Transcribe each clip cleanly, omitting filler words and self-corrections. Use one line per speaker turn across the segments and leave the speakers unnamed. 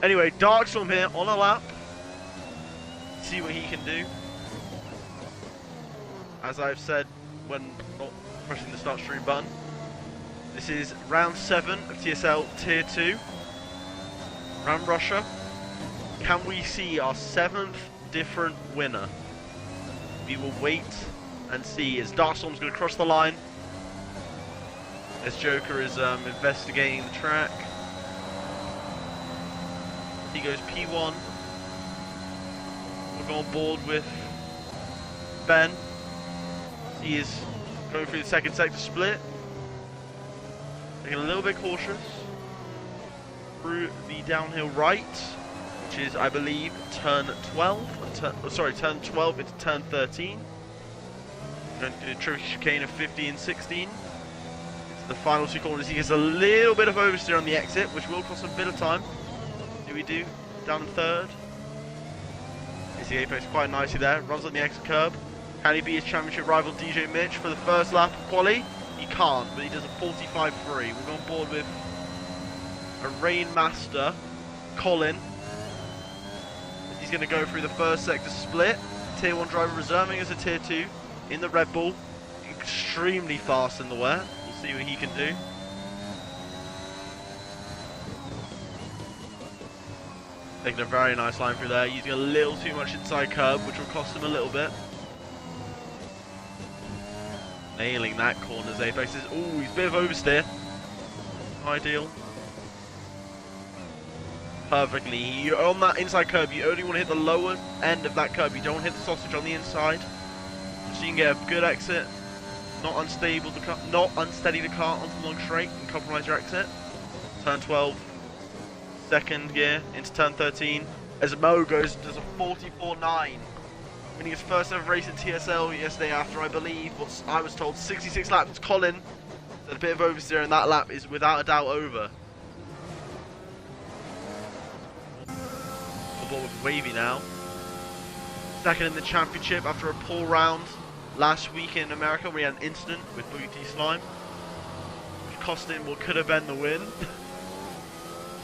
Anyway, Darkstorm here on a lap. See what he can do. As I've said when not pressing the start stream button, this is round 7 of TSL Tier 2. Round Russia. Can we see our 7th different winner? We will wait and see as Darkstorm's going to cross the line. As Joker is investigating the track. He goes P1. We'll go on board with Ben. He is going through the second sector split. Taking a little bit cautious. Through the downhill right, which is, I believe, turn 12. Turn 12 into turn 13. Going to do a tricky chicane of 50 and 16. Into the final 2 corners, he gets a little bit of oversteer on the exit, which will cost a bit of time. Do we do? Down in third. Hits the apex quite nicely there. Runs on the exit curb. Can he be his championship rival DJ Mitch for the first lap of quali? He can't, but he does a 45.3. We're on board with a Rain Master, Colin. He's going to go through the first sector split. Tier 1 driver reserving as a Tier 2 in the Red Bull. Extremely fast in the wet. We'll see what he can do. Taking a very nice line through there. Using a little too much inside curb, which will cost him a little bit. Nailing that corner's apex. Ooh, he's a bit of oversteer. Ideal. Perfectly. On that inside curb, you only want to hit the lower end of that curb. You don't hit the sausage on the inside. So you can get a good exit. Not unstable the car, not unsteady the car onto the long straight and compromise your exit. Turn 12. Second gear into turn 13. As Mo goes, does a 44.9. Winning his first ever race in TSL yesterday after, I believe, what I was told, 66 laps. Colin, a bit of oversteer, and that lap is without a doubt over. On board with Wavy now. Second in the championship after a poor round last week in America where he had an incident with Boogie T Slime, which cost him what could have been the win.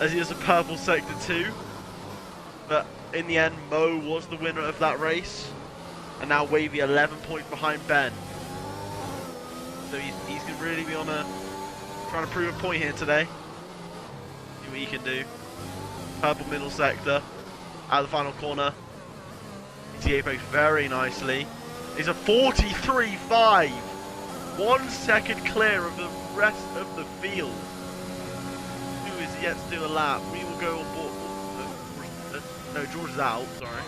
As he has a purple sector 2. But in the end, Mo was the winner of that race. And now Wavy 11 points behind Ben. So he's going to really be on trying to prove a point here today. See what he can do. Purple middle sector. Out of the final corner. Hits the apex very nicely. It's a 43.5. 1 second clear of the rest of the field. Who is yet to do a lap. We will go on board. No, George is out, sorry.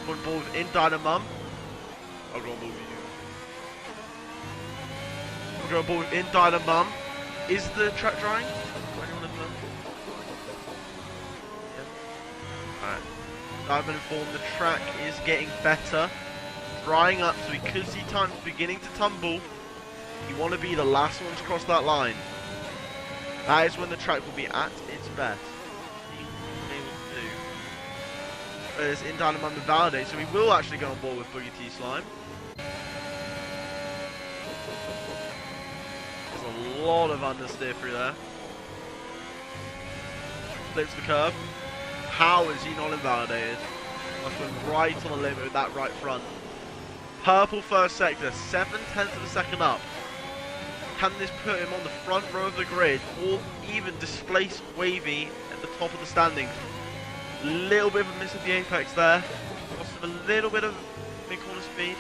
On board with In Dynamum. I'll go on board with you. We'll go on board with In Dynamum. Is the track drying? Yeah. Alright. I've been informed the track is getting better. Drying up, so we could see times beginning to tumble. You want to be the last one to cross that line. That is when the track will be at its best. As In Dynamum and Validate, so we will actually go on board with Boogie T Slime. There's a lot of understeer through there. Flips the curve. How is he not invalidated? Must went right on the limit with that right front. Purple first sector, 7/10 of a second up. Can this put him on the front row of the grid, or even displace Wavy at the top of the standings? Little bit of a miss at the apex there. Lost him a little bit of mid-corner speed.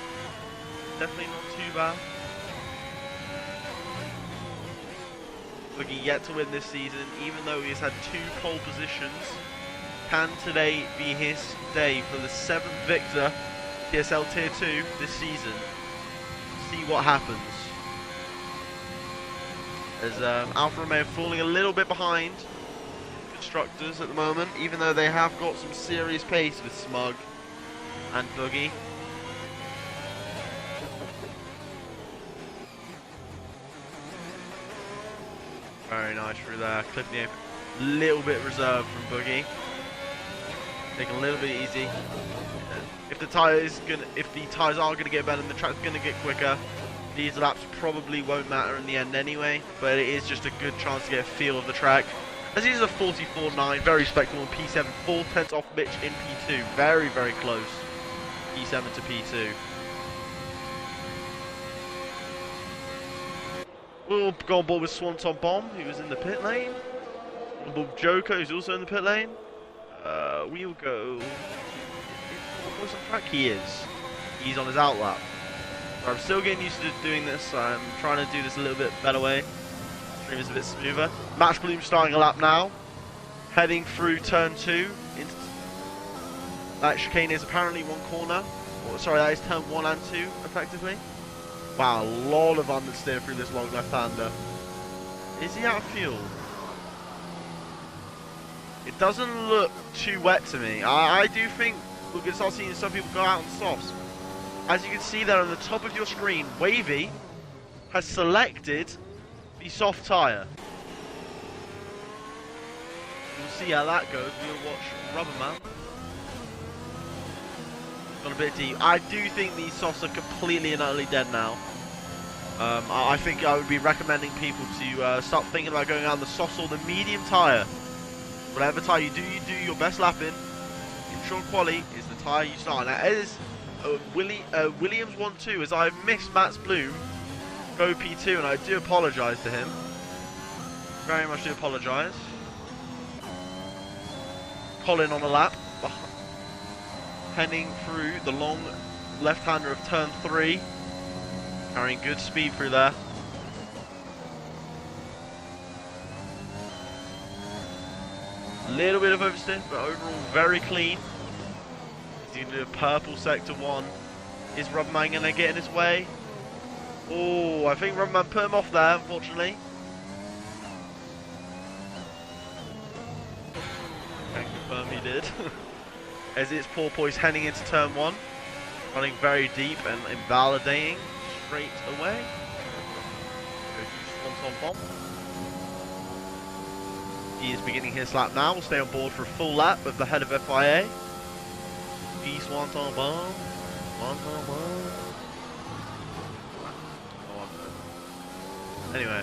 Definitely not too bad. Looking yet to win this season, even though he has had 2 pole positions. Can today be his day for the 7th victor, TSL Tier 2 this season? See what happens. As Alfa Romeo falling a little bit behind constructors at the moment, even though they have got some serious pace with Smug and Boogie. Very nice through there. Clip the apex. Little bit reserved from Boogie. Taking a little bit easy. If the tires are gonna get better and the track's gonna get quicker, these laps probably won't matter in the end anyway. But it is just a good chance to get a feel of the track. As he's a 44.9, very respectable in P7, 4/10 off Mitch in P2. Very, very close. P7 to P2. We'll go on board with Swanton Bomb, who was in the pit lane. On board with Joker, who's also in the pit lane. We'll go... What's the track he is? He's on his outlap. So I'm still getting used to doing this. I'm trying to do this a little bit better way. Stream is a bit smoother. Max Bloom starting a lap now. Heading through turn 2. That chicane is apparently one corner. Or, sorry, that is turn 1 and 2, effectively. Wow, a lot of understeer through this long left-hander. Is he out of fuel? It doesn't look too wet to me. I do think we're going to start seeing some people go out on softs. As you can see there on the top of your screen, Wavy has selected the soft tyre. We'll see how that goes. We'll watch Rubberman. Gone a bit deep. I do think these softs are completely and utterly dead now. I think I would be recommending people to start thinking about going out on the softs or the medium tyre. Whatever tyre you do your best lap in. Ensure quali is the tyre you start on. Now, it is Williams 1-2, as I've missed Max Bloom go P2, and I do apologise to him. Very much do apologise. Colin on a lap. Heading through the long left-hander of turn 3. Carrying good speed through there. Little bit of oversteer, but overall very clean. He's going to do a purple sector 1. Is Rubberman going to get in his way? Oh, I think Rubberman put him off there, unfortunately. Can confirm he did. As it's Porpoise heading into turn 1. Running very deep and invalidating straight away. Goes to Swanton Bomb. He is beginning his lap now. We'll stay on board for a full lap with the head of FIA. Swanton Bomb. Swanton Bomb. Anyway,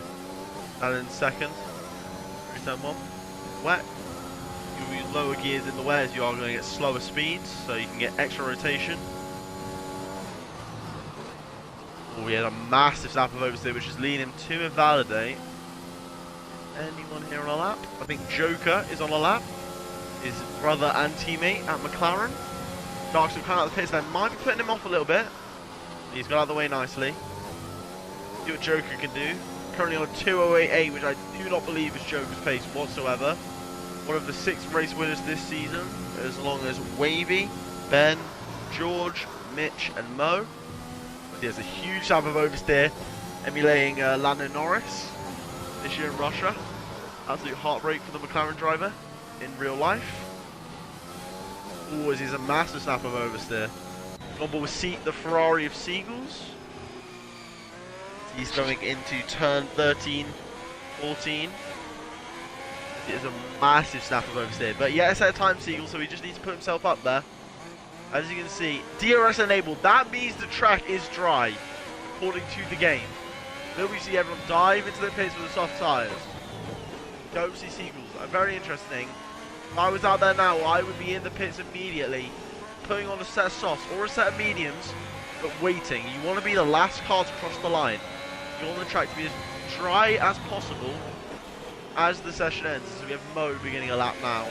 that in second. Turn 1. Wet. You'll use lower gears in the way as you are going at slower speeds, so you can get extra rotation. Oh, we had a massive snap of oversteer, which is leading him to invalidate. Anyone here on a lap? I think Joker is on a lap. His brother and teammate at McLaren. Dark's coming out of the pits there. Might be putting him off a little bit. He's got out of the way nicely. See what Joker can do. Currently on a 2:08.8, which I do not believe is Joker's pace whatsoever. One of the 6 race winners this season, as long as Wavy, Ben, George, Mitch, and Mo. He has a huge sample of oversteer, emulating Lando Norris this year in Russia. Absolute heartbreak for the McLaren driver in real life. Always is a massive snap of oversteer. On board with the Ferrari of Seagulls. He's going into turn 13, 14. It is a massive snap of oversteer. But yeah, it's at a time Seagull, so he just needs to put himself up there. As you can see, DRS enabled. That means the track is dry, according to the game. Then we see everyone dive into the pits with the soft tyres. Don't see Seagulls. Very interesting. If I was out there now, I would be in the pits immediately, putting on a set of softs or a set of mediums, but waiting. You want to be the last car to cross the line. You want the track to be as dry as possible as the session ends. So we have Mo beginning a lap now.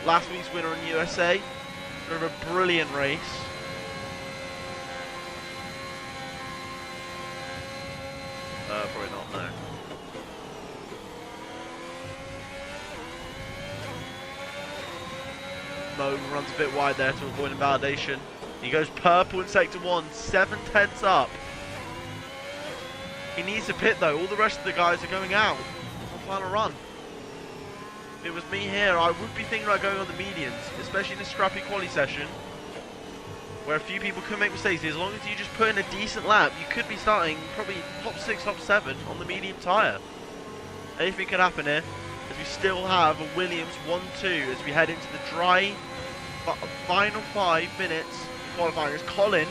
Last week's winner in USA. Drove a brilliant race. Probably not, no. Mo runs a bit wide there to avoid invalidation. He goes purple in sector 1, 7/10 up. He needs to pit though, all the rest of the guys are going out on final run. If it was me here, I would be thinking about going on the mediums, especially in a scrappy quali session, where a few people could make mistakes. As long as you just put in a decent lap, you could be starting probably top 6, top 7 on the medium tyre. Anything could happen here, as we still have a Williams 1-2 as we head into the dry final 5 minutes qualifying. As Colin,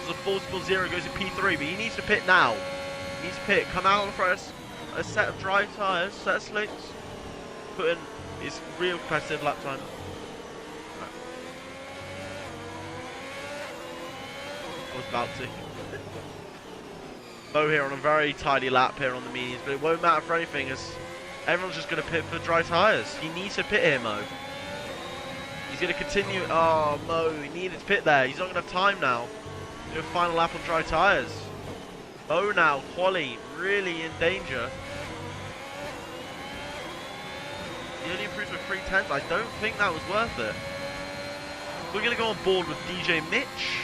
as a 4.0 goes to P3, but he needs to pit now. He needs to pit, come out on the front, a set of dry tyres, set of slicks. put in his real competitive lap time. I was about to. Mo here on a very tidy lap here on the mediums, but it won't matter for anything as everyone's just going to pit for dry tyres. He needs to pit here, Mo. He's going to continue. Oh, Mo, he needed to pit there. He's not going to have time now. Do a final lap on dry tyres. Mo now, quali, really in danger. He only improves with 3/10. I don't think that was worth it. We're going to go on board with DJ Mitch.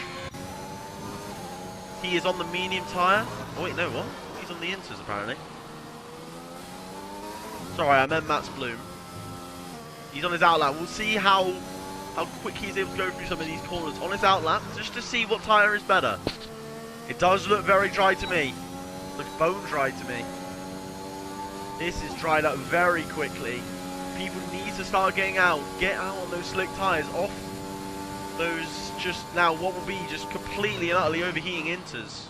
He is on the medium tyre. Oh wait, no, what? He's on the inters apparently. Sorry, I meant Mats Bloom. He's on his outlap. We'll see how quick he's able to go through some of these corners on his outlap, just to see what tyre is better. It does look very dry to me. Looks bone dry to me. This is dried up very quickly. People need to start getting out. Get out on those slick tyres. Off those just now what will be just completely and utterly overheating inters.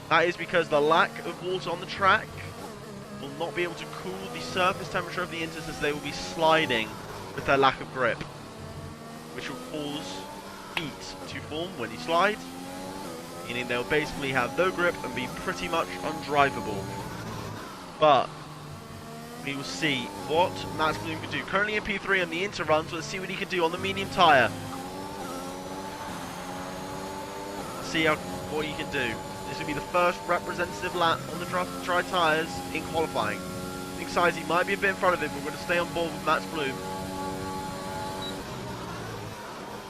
That is because the lack of water on the track will not be able to cool the surface temperature of the inters as they will be sliding with their lack of grip, which will cause heat to form when you slide, meaning they'll basically have no grip and be pretty much undrivable. But we will see what Mats Bloom can do. Currently in P3 on the inter run, so let's see what he can do on the medium tyre. See what he can do. This will be the first representative lap on the dry tyres in qualifying. I think Sizey might be a bit in front of him, but we're going to stay on board with Mats Bloom.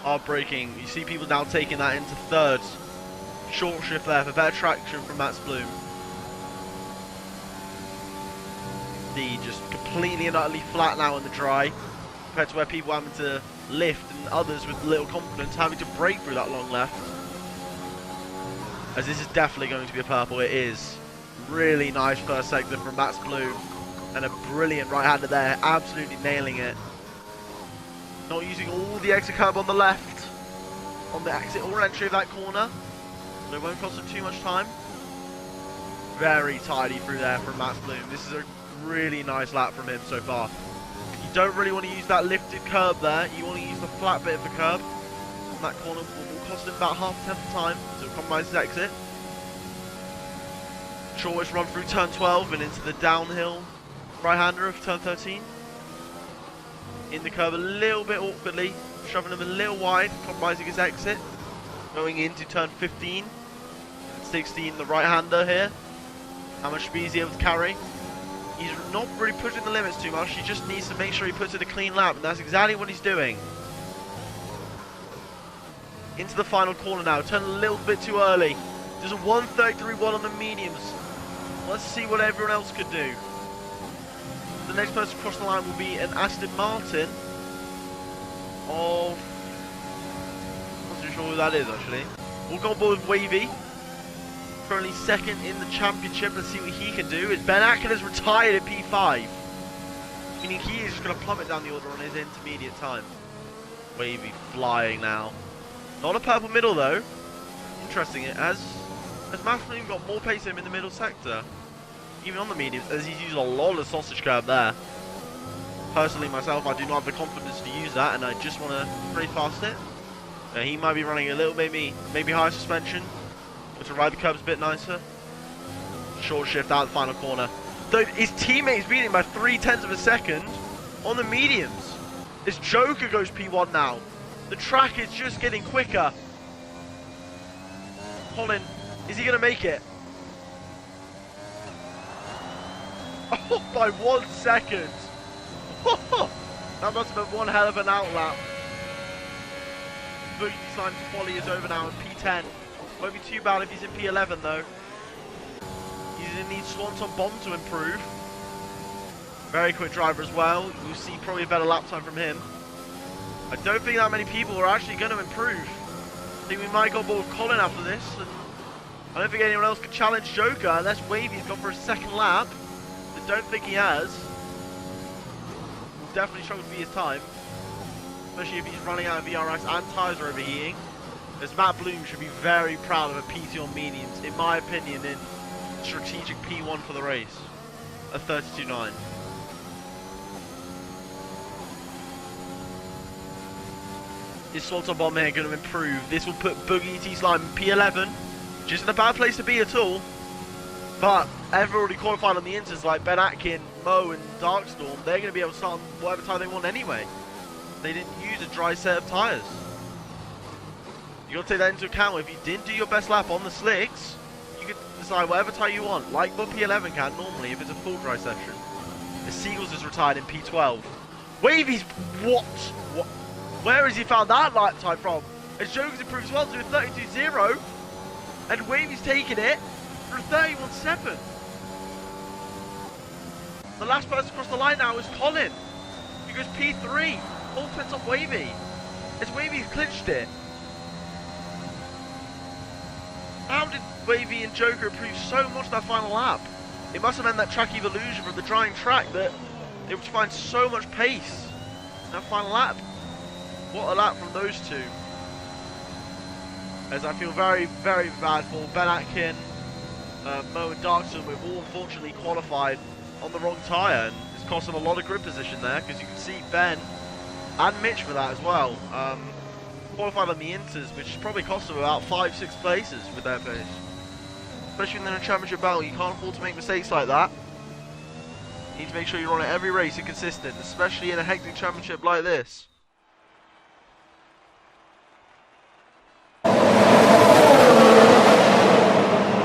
Hard braking. You see people now taking that into third. Short shift there for better traction from Mats Bloom. The just completely and utterly flat now in the dry, compared to where people are having to lift and others with little confidence having to brake through that long left. As this is definitely going to be a purple. It is. Really nice first sector from Mats Bloom. And a brilliant right-hander there. Absolutely nailing it. Not using all the exit curb on the left. On the exit or entry of that corner. So it won't cost him too much time. Very tidy through there from Mats Bloom. This is a really nice lap from him so far. You don't really want to use that lifted curb there. You want to use the flat bit of the curb. On that corner will cost him about half a tenth of time to compromise his exit. Shortest run through turn 12 and into the downhill right-hander of turn 13. In the curve a little bit awkwardly, shoving him a little wide, compromising his exit. Going into turn 15 and 16, the right-hander here. How much speed is he able to carry? He's not really pushing the limits too much. He just needs to make sure he puts in a clean lap, and that's exactly what he's doing. Into the final corner now. Turn a little bit too early. There's a 1:33.1 on the mediums. Let's see what everyone else could do. The next person across the line will be an Aston Martin of... I'm not too sure who that is actually. We'll go on board with Wavy. Currently second in the championship. Let's see what he can do. As Ben Atkins has retired at P5. Meaning he is just going to plummet down the order on his intermediate time. Wavy flying now. Not a purple middle though. Interesting. As Mats Bloom got more pace in him in the middle sector. Even on the mediums, as he's used a lot of sausage curb there. Personally myself, I do not have the confidence to use that, and I just want to pretty fast it. He might be running a little maybe higher suspension, but to ride the curbs a bit nicer. Short shift out the final corner. Though his teammate's beating him by 0.3 of a second on the mediums. This Joker goes P1 now. The track is just getting quicker. Colin, is he going to make it? Oh, by 1 second. That must have been one hell of an outlap. Booty time to quali is over now in P10. Won't be too bad if he's in P11 though. He's going to need Swanton Bomb to improve. Very quick driver as well. You'll see probably a better lap time from him. I don't think that many people are actually going to improve. I think we might go on board with Colin after this. And I don't think anyone else can challenge Joker unless Wavy's gone for a second lap. I don't think he has. Will definitely struggle to beat his time. Especially if he's running out of VRX and tyres are overheating. As Matt Bloom should be very proud of a P2 on mediums, in my opinion, in strategic P1 for the race. A 32.9. Is Slaughter Bomb here going to improve? This will put Boogie T Slime in P11, which isn't a bad place to be at all. But they've already qualified on the inters like Ben Atkin, Mo and Darkstorm. They're going to be able to start on whatever time they want anyway. They didn't use a dry set of tyres. You got to take that into account. If you didn't do your best lap on the slicks, you could decide whatever tyre you want, like the P11 can normally if it's a full dry session. The Seagulls is retired in P12. Wavy's what? Where has he found that lap time from? As Joker's improved as well to a 32.0, and Wavy's taking it for a 31.7. The last person across the line now is Colin. He goes P3, 4 points off Wavy. As Wavy's clinched it. How did Wavy and Joker improve so much that final lap? It must have meant that track evolution from the drying track that they would find so much pace in that final lap. What a lap from those two. As I feel very, very bad for Ben Atkin, Mo and Darkson. We've all unfortunately qualified on the wrong tyre, and it's cost them a lot of grid position there, because you can see Ben and Mitch for that as well. Qualified on the inters, which probably cost them about 5-6 places with their pace. Especially in a championship battle, you can't afford to make mistakes like that. You need to make sure you're on it every race and consistent, especially in a hectic championship like this.